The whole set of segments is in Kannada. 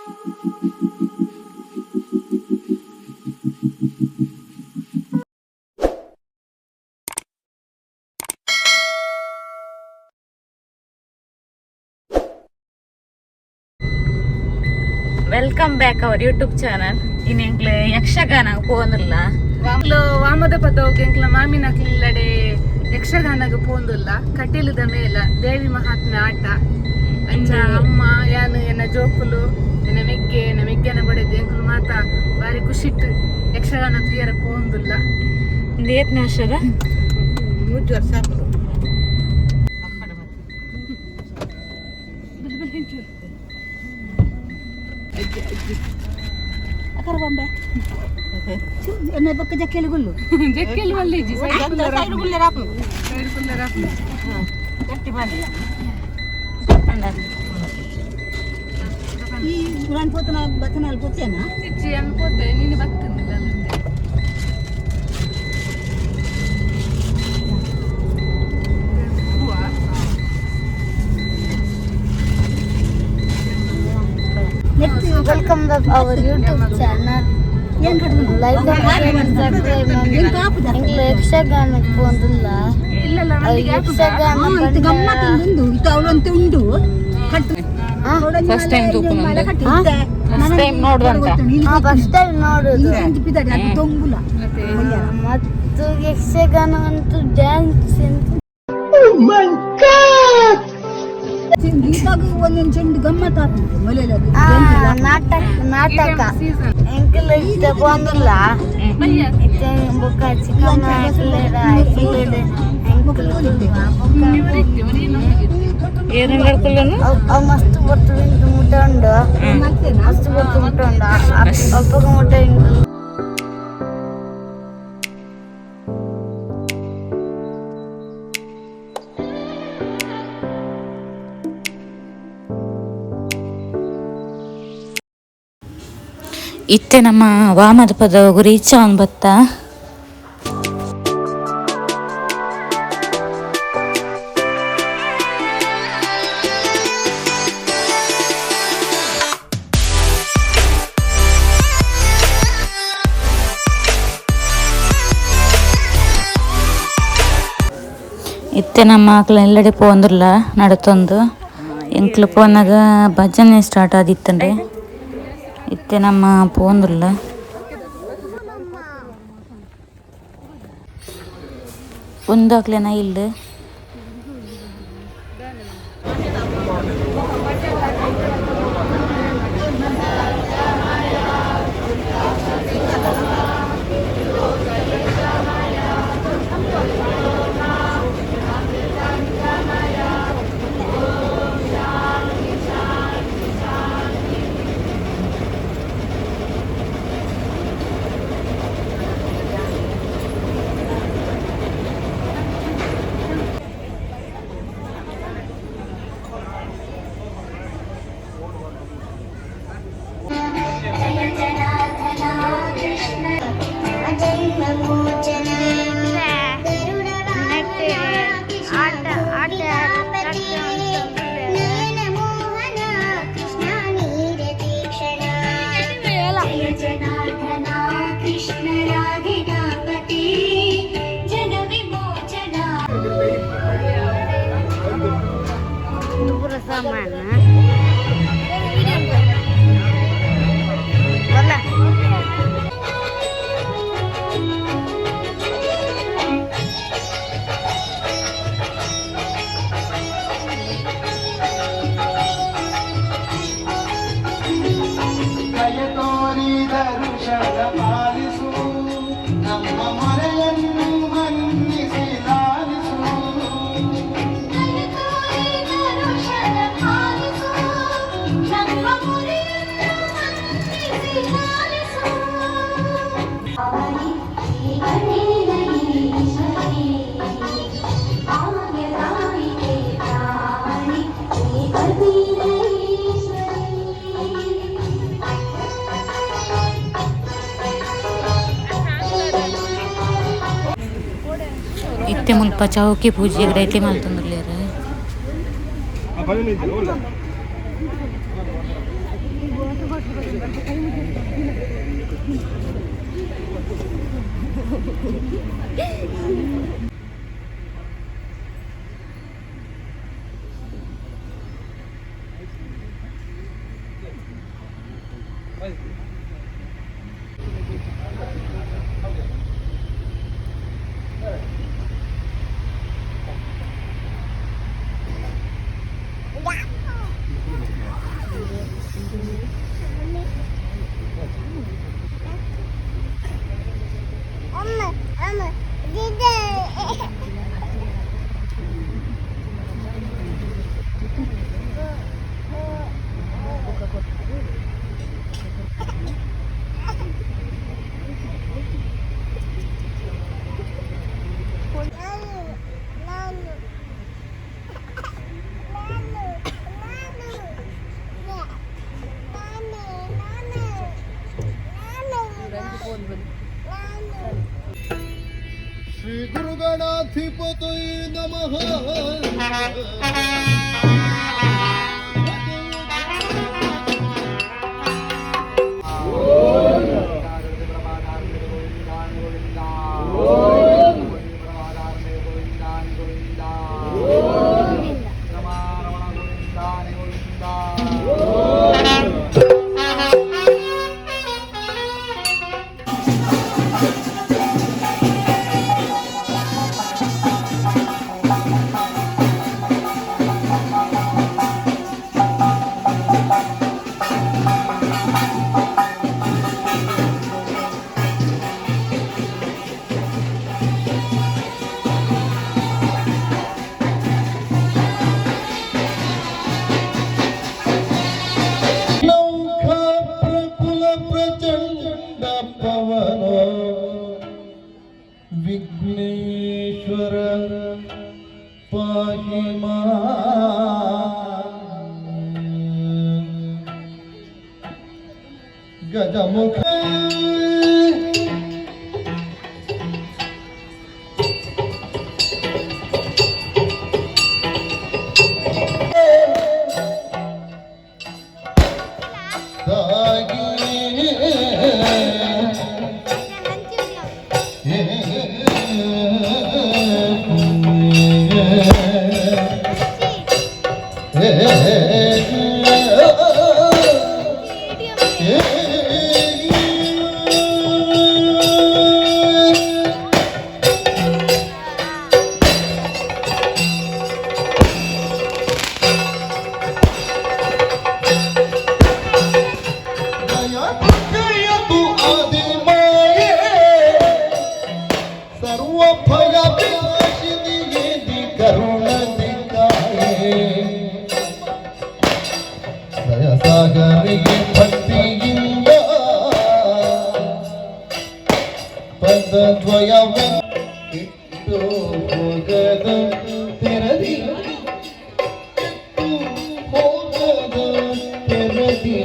Welcome back our YouTube channel. ಇನ್ನು ಎಂಕ್ಲು ಯಕ್ಷಗಾನ ಪೋಂದಿಲ್ಲ. ವಾಮದ ಪದವು ಎಂಕ್ಲ ಮಾಮಿನಕ್ಲಿಲ್ಲಡೆ ಯಕ್ಷಗಾನಗ ಪೋಂದಿಲ್ಲ. ಕಟೀಲದ ಮೇಲ ದೇವಿ ಮಹಾತ್ಮೆ ಆಟ ಅಂಚ ಅಮ್ಮ ಯಾನು ಎನ್ನ ಜೋಕುಲು ಎನ್ನ ಮೆಗ್ಗೆನ ಬಡದು ಎಂಕ್ಲು ಮಾತ ಬಾರಿ ಖುಷಿಟ್ಟು ಯಕ್ಷಗಾನ ತುಯರ ಪೋಂದಿಲ್ಲ. ಏತ್ನೇ ವರ್ಷದ 3 ವರ್ಷ akar bombe ene bakka jakkelu gullu ಜಕ್ಕೆಲ್ ಮಲ್ಲಿಜಿ side gulle rapu ಗಟ್ಟಿ ಮಾಡಿ ಈ ಗುರಾನ್ ಪೋತನ ಬತನಾಲ್ ಪೋತೇನಾ ಚಿಚ್ಚಿ ಅನ್ಕೋತೆ ನೀನು ಬರ್ತಂದಿಲ್ಲ ಅಲ್ಲಂತೆ. Welcome to our YouTube channel. Like and subscribe. ಯಕ್ಷಗಾನಕ್ಕೆ ಬಂದಿಲ್ಲ. ಯಕ್ಷಗಾನ ಗಮ್ಮತ್ತೊಂದು ಇದು ಅವಳಂತೆ ಉಂಡು ಫಸ್ಟ್ ಟೈಮ್ ಫಸ್ಟ್ ಟೈಮ್ ನೋಡುವಂತ ಫಸ್ಟ್ ಟೈಮ್ ನೋಡುದು ತೊಂಬುಲ ಮತ್ತು ಯಕ್ಷಗಾನ ಅಂತೂ ಡ್ಯಾನ್ಸ್ ಒಂದೊಂದು ಚೆಂಡು ಗಮ್ಮತ್ ಆಗ್ತದೆ ಮಲೆಯಲ್ಲಿ ನಾಟಕ ಎಂಕಲ್ ಇಷ್ಟ ಬಂದಿಲ್ಲ ಬುಕ್ಕ ಚಿಕನ್ ಅವು ಮಸ್ತ್ ಬರ್ತವೆ ಮುಟ್ಟ ಉಂಡು ಮಸ್ತ್ ಬರ್ತವೆ ಮುಟ್ಟ ಉಂಡು ಅಪ್ಪಗ ಮುಟ್ಟ ಇತ್ತೆ ನಮ್ಮ ವಾಮದ ಪದ ಗುರಿ ಈಚ ಒಂದು ಬತ್ತ ಇತ್ತೆ ನಮ್ಮ ಮಕ್ಳು ಎಲ್ಲೆಡೆ ಪೋಂದಿಲ್ಲ ನಡತೊಂದು ಎಂಕ್ಲು ಪೋನಾಗ ಭಜನೆ ಸ್ಟಾರ್ಟ್ ಆದಿತ್ತಂದ್ರೆ ಇತ್ತೆ ನಮ್ಮ ಪೋಂದಿಲ್ಲ. ಒಂದಾಗ್ಲೇನ ಇಲ್ಲ ಇತ್ತೆ ಮುಲ್ಪ ಚೌಕಿ ಪೂಜೆ ಡೈಟ್ಲಿ ಮಾಡ್ತಂದ್ರಲ್ಲ ಶ್ರೀ ಗುರುಗಣಾಧಿಪತಯೇ ನಮಃ. ವಿಘ್ನೇಶ್ವರ ಪಾಹಿ ಗಜಮುಖ ಸಾಗರಿಗೆ ಭಕ್ತಿಯಿಂದ ಪದದ್ವಯವ ಇಟ್ಟು ಹೋಗದ ತೆರದಿ ಹೋಗದ ತೆರದಿ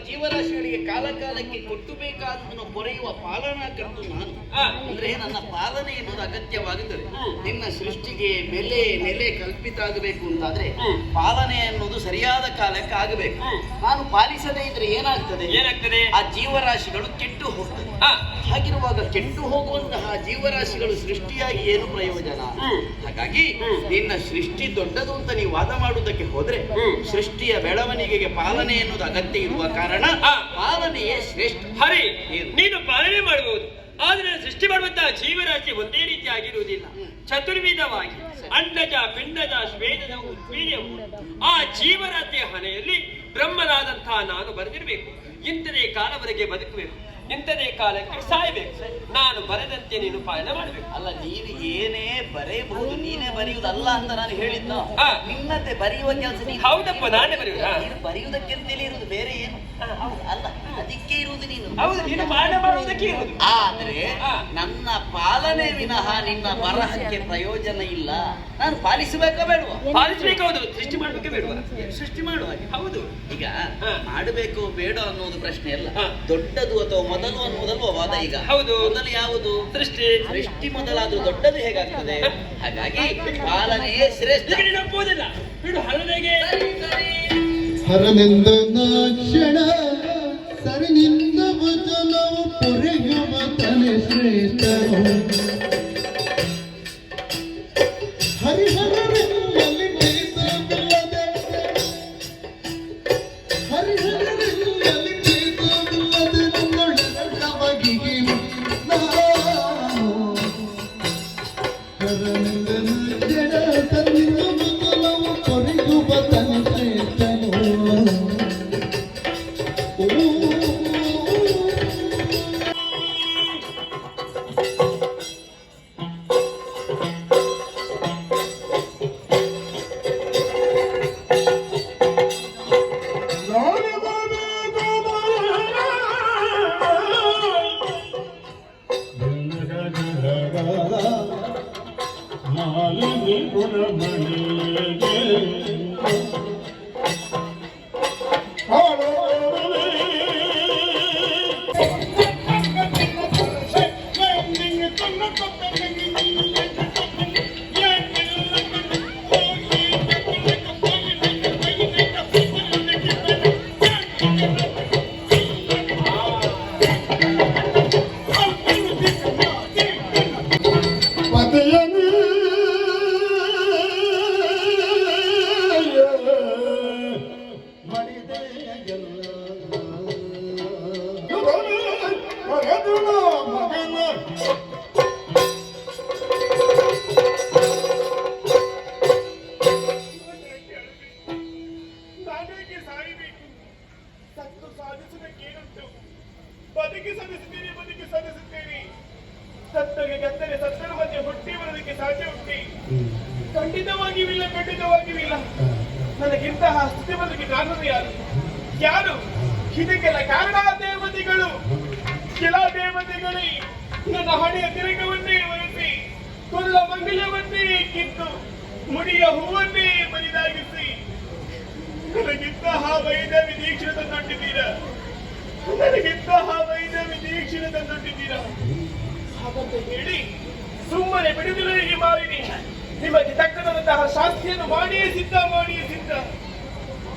ಜೀವರಾಶಿಗಳಿಗೆ ಕಾಲ ಕಾಲಕ್ಕೆ ಕೊಟ್ಟು ಬೇಕಾದನ್ನು ಪೊರೆಯುವ ಪಾಲನಾ ಕರ್ತು ನಾನು. ಅಂದ್ರೆ ನನ್ನ ಪಾಲನೆ ಎನ್ನುವುದು ಅಗತ್ಯವಾಗುತ್ತದೆ. ನಿನ್ನ ಸೃಷ್ಟಿಗೆ ಬೆಲೆ ನೆಲೆ ಕಲ್ಪಿತ ಆಗಬೇಕು ಅಂತಾದ್ರೆ ಪಾಲನೆ ಅನ್ನೋದು ಸರಿಯಾದ ಕಾಲಕ್ಕೆ ಆಗಬೇಕು. ನಾನು ಪಾಲಿಸದೇ ಇದ್ರೆ ಏನಾಗ್ತದೆ? ಆ ಜೀವರಾಶಿಗಳು ಕೆಟ್ಟು ಹೋಗ್ತದೆ. ಹಾಗಿರುವಾಗ ಕೆಟ್ಟು ಹೋಗುವಂತಹ ಜೀವರಾಶಿಗಳು ಸೃಷ್ಟಿಯಾಗಿ ಏನು ಪ್ರಯೋಜನ? ಹಾಗಾಗಿ ನಿನ್ನ ಸೃಷ್ಟಿ ದೊಡ್ಡದು ಅಂತ ನೀವು ವಾದ ಮಾಡುವುದಕ್ಕೆ ಹೋದ್ರೆ ಸೃಷ್ಟಿಯ ಬೆಳವಣಿಗೆಗೆ ಪಾಲನೆ ಎನ್ನುವುದು ಅಗತ್ಯ ಇರುವ ಕಾರಣ ಪಾಲನೆಯೇ ಶ್ರೇಷ್ಠ. ಹರಿ, ನೀನು ಪಾಲನೆ ಮಾಡಬಹುದು, ಆದ್ರೆ ಸೃಷ್ಟಿ ಮಾಡುವಂತಹ ಜೀವರಾಶಿ ಒಂದೇ ರೀತಿ ಆಗಿರುವುದಿಲ್ಲ. ಚತುರ್ವಿಧವಾಗಿ ಅಂಡಜ ಪಿಂಡಜ ಶ್ವೇದಜ ಉದ್ವೀರ್ಯವು ಆ ಜೀವರಾತ್ರಿಯ ಹಣೆಯಲ್ಲಿ ಬ್ರಹ್ಮನಾದಂತಹ ನಾನು ಬರೆದಿರಬೇಕು. ಇಂಥದೇ ಕಾಲವರೆಗೆ ಬದುಕಬೇಕು, ಇಂಥದೇ ಕಾಲಕ್ಕೆ ಸಾಯಬೇಕು. ನಾನು ಬರೆದಂತೆ ನೀನು ಪಾಲನೆ ಮಾಡಬೇಕು. ಅಲ್ಲ, ನೀನು ಏನೇ ಬರೆಯಬಹುದು, ನೀನೇ ಬರೆಯುವುದಲ್ಲ ಅಂತ ನಾನು ಹೇಳಿದ್ನ. ಹಾ. ನಿನ್ನತ್ತೆ ಬರೆಯುವ ಕೆಲಸ ನೀನು. ಹೌದಪ್ಪ, ನಾನೇ ಬರೆಯುವುದಾ? ನೀನು ಬರೆಯುವುದಕ್ಕೆಂತಲೇ ಇರುವುದು, ಬೇರೆ ಏನು ಅಲ್ಲ, ಅದಕ್ಕೆ ಇರುವುದು ನೀನು. ಹೌದು, ನೀನು ಪಾಲನೆ ಮಾಡುವುದಕ್ಕೆ ಇರುವುದು. ಆದ್ರೆ ನನ್ನ ಪಾಲನೆ ವಿನಃ ನಿನ್ನ ಬರಹಕ್ಕೆ ಪ್ರಯೋಜನ ಇಲ್ಲ. ನಾನು ಪಾಲಿಸಬೇಕಾ ಬೇಡವಾ? ಪಾಲಿಸಬೇಕು. ಹೌದು, ಸೃಷ್ಟಿ ಮಾಡ್ಬೇಕೆ ಬೇಡವಾ? ಸೃಷ್ಟಿ ಮಾಡುವ ಹಾಗೆ. ಹೌದು. ಈಗ ಮಾಡಬೇಕು ಬೇಡ ಅನ್ನೋದು ಪ್ರಶ್ನೆ ಅಲ್ಲ. ಹಾ. ದೊಡ್ಡದು ಅಥವಾ ಮೊದಲು ಅನ್ನೋದಲ್ವ ವಾದ ಈಗ. ಹೌದು. ಮೊದಲು ಯಾವುದು? ಸೃಷ್ಟಿ. ಸೃಷ್ಟಿ ಮೊದಲಾದ್ರೂ ದೊಡ್ಡದು ಹೇಗಾಗ್ತದೆ? ಹಾಗಾಗಿ ಪಾಲನೆಯೇ ಶ್ರೇಷ್ಠ. ಈಗ ನೀನು ಒಪ್ಪುವುದಿಲ್ಲ, ಬಿಡು ಹರನೆಗೆ. ಹರನೆಂದ ಕ್ಷಣ ಸರಿನಿಂದ ವಚನವು ಪೊರೆಯುವ ತನೆ ಶ್ರೇಷ್ಠನು. ಹರಿಹರನೆಂಬಲ್ಲಿ ಭೇದವಿಲ್ಲದೆ, ಹರಿಹರನೆಂಬಲ್ಲಿ ಭೇದವಿಲ್ಲದೆ ನನ್ನೊಳಗವಾಗಿರು ನಾನು. ಹರನೆಂದ ಕ್ಷಣ ಸರಿನಿಂದ ವಚನವು ಪೊರೆಯುವ ತನೆ ಶ್ರೇಷ್ಠನು. ಬದುಕಿ ಸಲ್ಲಿಸುತ್ತೇನೆ. ಸತ್ತಗೆ ಕತ್ತರೆ ಸತ್ತರ ಮಧ್ಯೆ ಹುಟ್ಟಿ ಬರೋದಕ್ಕೆ ಸಾಧ್ಯ ಉಂಟೆ? ಖಂಡಿತವಾಗಿಯೂ ಖಂಡಿತವಾಗಿಯೂ ನನಗಿಂತಹ ಸ್ಥಿತಿ ಬದುಕಿ ಕಾರಣರು ಯಾರು? ಇದಕ್ಕೆಲ್ಲ ಕಾರಣ ದೇವತೆಗಳು. ಕೆಲ ದೇವತೆಗಳೇ ನನ್ನ ಹಣೆಯ ತಿರುಗವನ್ನೇ ಒರೆಸಿ, ಕೊಲ್ಲ ಮಂಗಲವನ್ನೇ ಕಿತ್ತು, ಮುಡಿಯ ಹೂವನ್ನೇ ಬರಿದಾಗಿಸಿ ನನಗಿಂತಹ ವೈದ್ಯ ದೀಕ್ಷೆ ತಂದೊಡ್ಡಿದ್ದೀರಾ. ನನಗಿಂತಹ ವೈದ್ಯ ದೀಕ್ಷೆ ತಂದೊಡ್ಡಿದ್ದೀರಾ. ಹಾಗಂತ ಹೇಳಿ ಸುಮ್ಮನೆ ಬಿಡುವುದಿಲ್ಲ ಈ ಮಾಲಿನಿ. ನಿಮಗೆ ತಕ್ಕದಂತಹ ಶಾಸ್ತ್ರಿಯನ್ನು ಮಾಡಿಯೇ ಸಿದ್ಧ.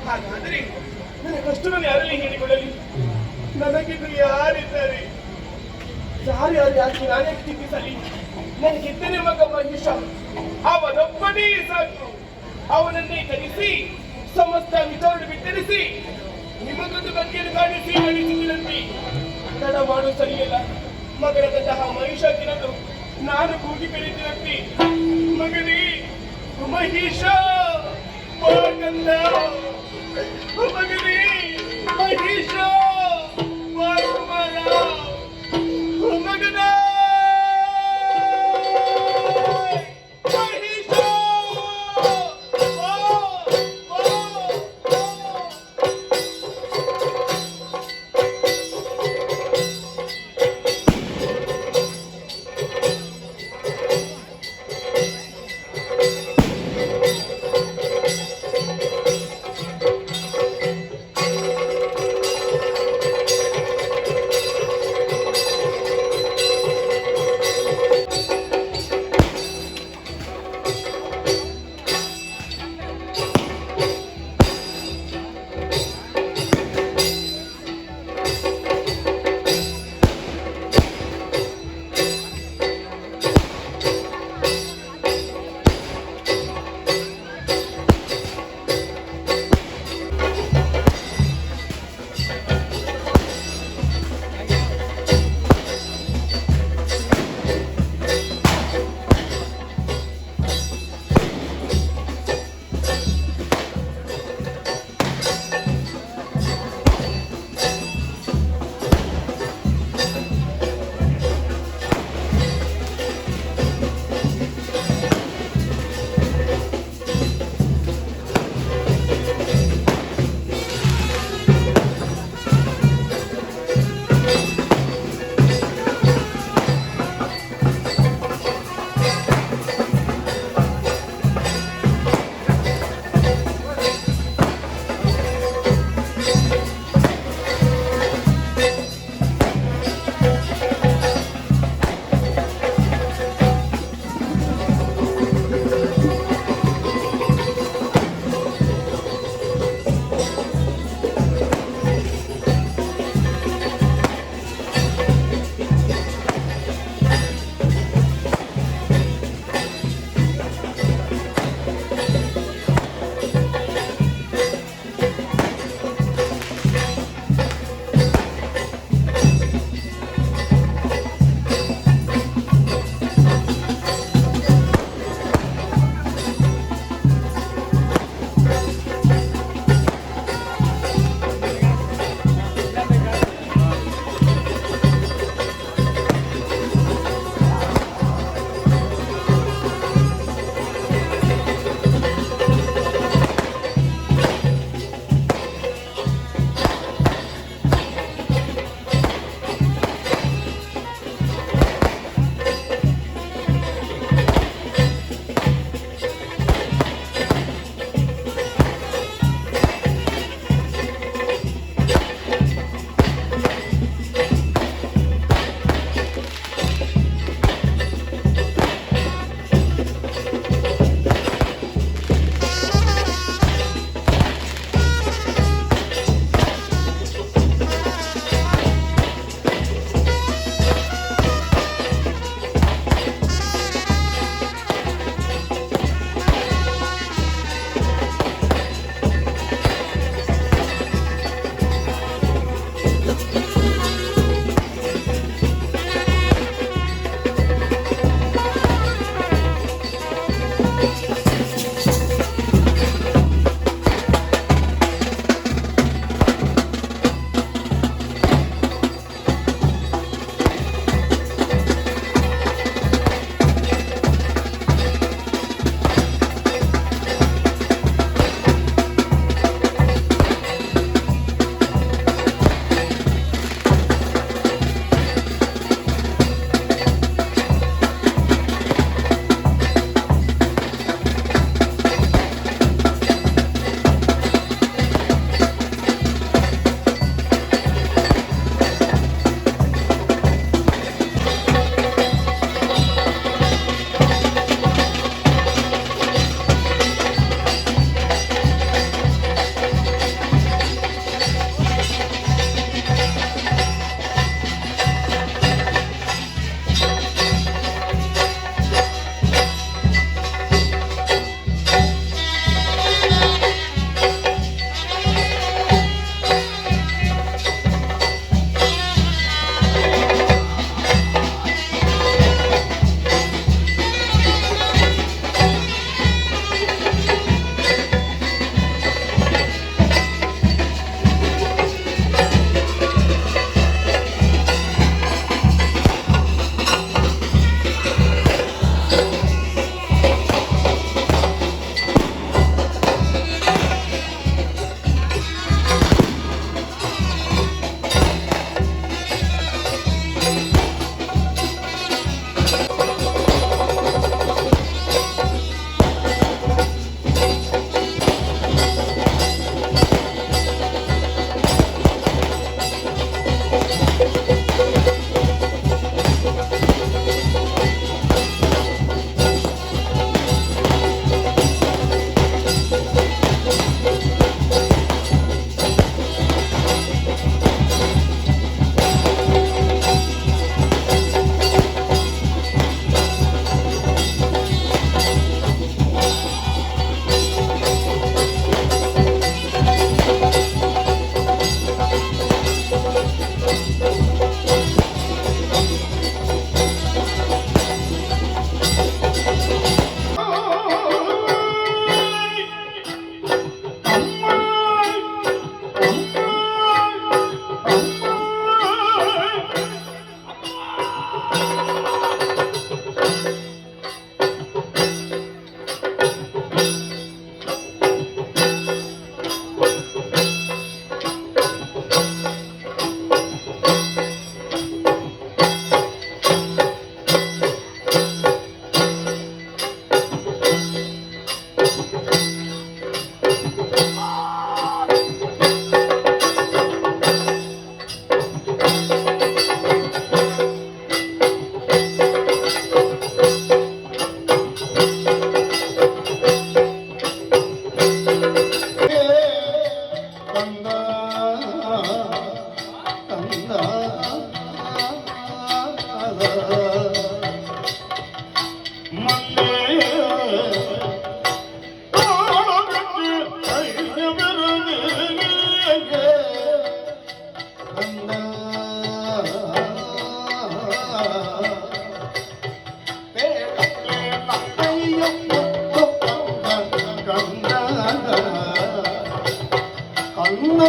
ಹಾಗಾದರೆ ನನ್ನ ಕಷ್ಟವನ್ನು ಯಾರಲ್ಲಿ ಹೇಳಿಕೊಳ್ಳಲಿ? ನನಗಿದ್ದು ಯಾರಿದ್ದಾರೆ? ಯಾರು ಯಾಕೆ ನಾನೇ ಚಿಕಿತ್ಸಲಿ? ನನಗಿದ್ದನೇ ಮಗ ಮಹಿಷ, ಅವನೊಬ್ಬನೇ ಸಾಕು. ಅವನನ್ನೇ ಕಲಿಸಿ ಸಮಸ್ತ ವಿತರಣೆ ವಿತರಿಸಿ ನಿಮಗೊಂದು ಬಗೆಯನ್ನು ಕಾಣಿಸಿದಂತೆ ತಡ ಮಾಡು ಸರಿಯಲ್ಲ. ಮಗನದಂತಹ ಮಹಿಷ ತಿನ್ನಲು ನಾನು ಕೂಗಿ ಬೆಳೆದಿರಂತೆ. ಮಗನೇ ಮಹಿಷ, ಮಗನೇ ಮಹಿಷ, ಮಗನೇ ಅನ್ನ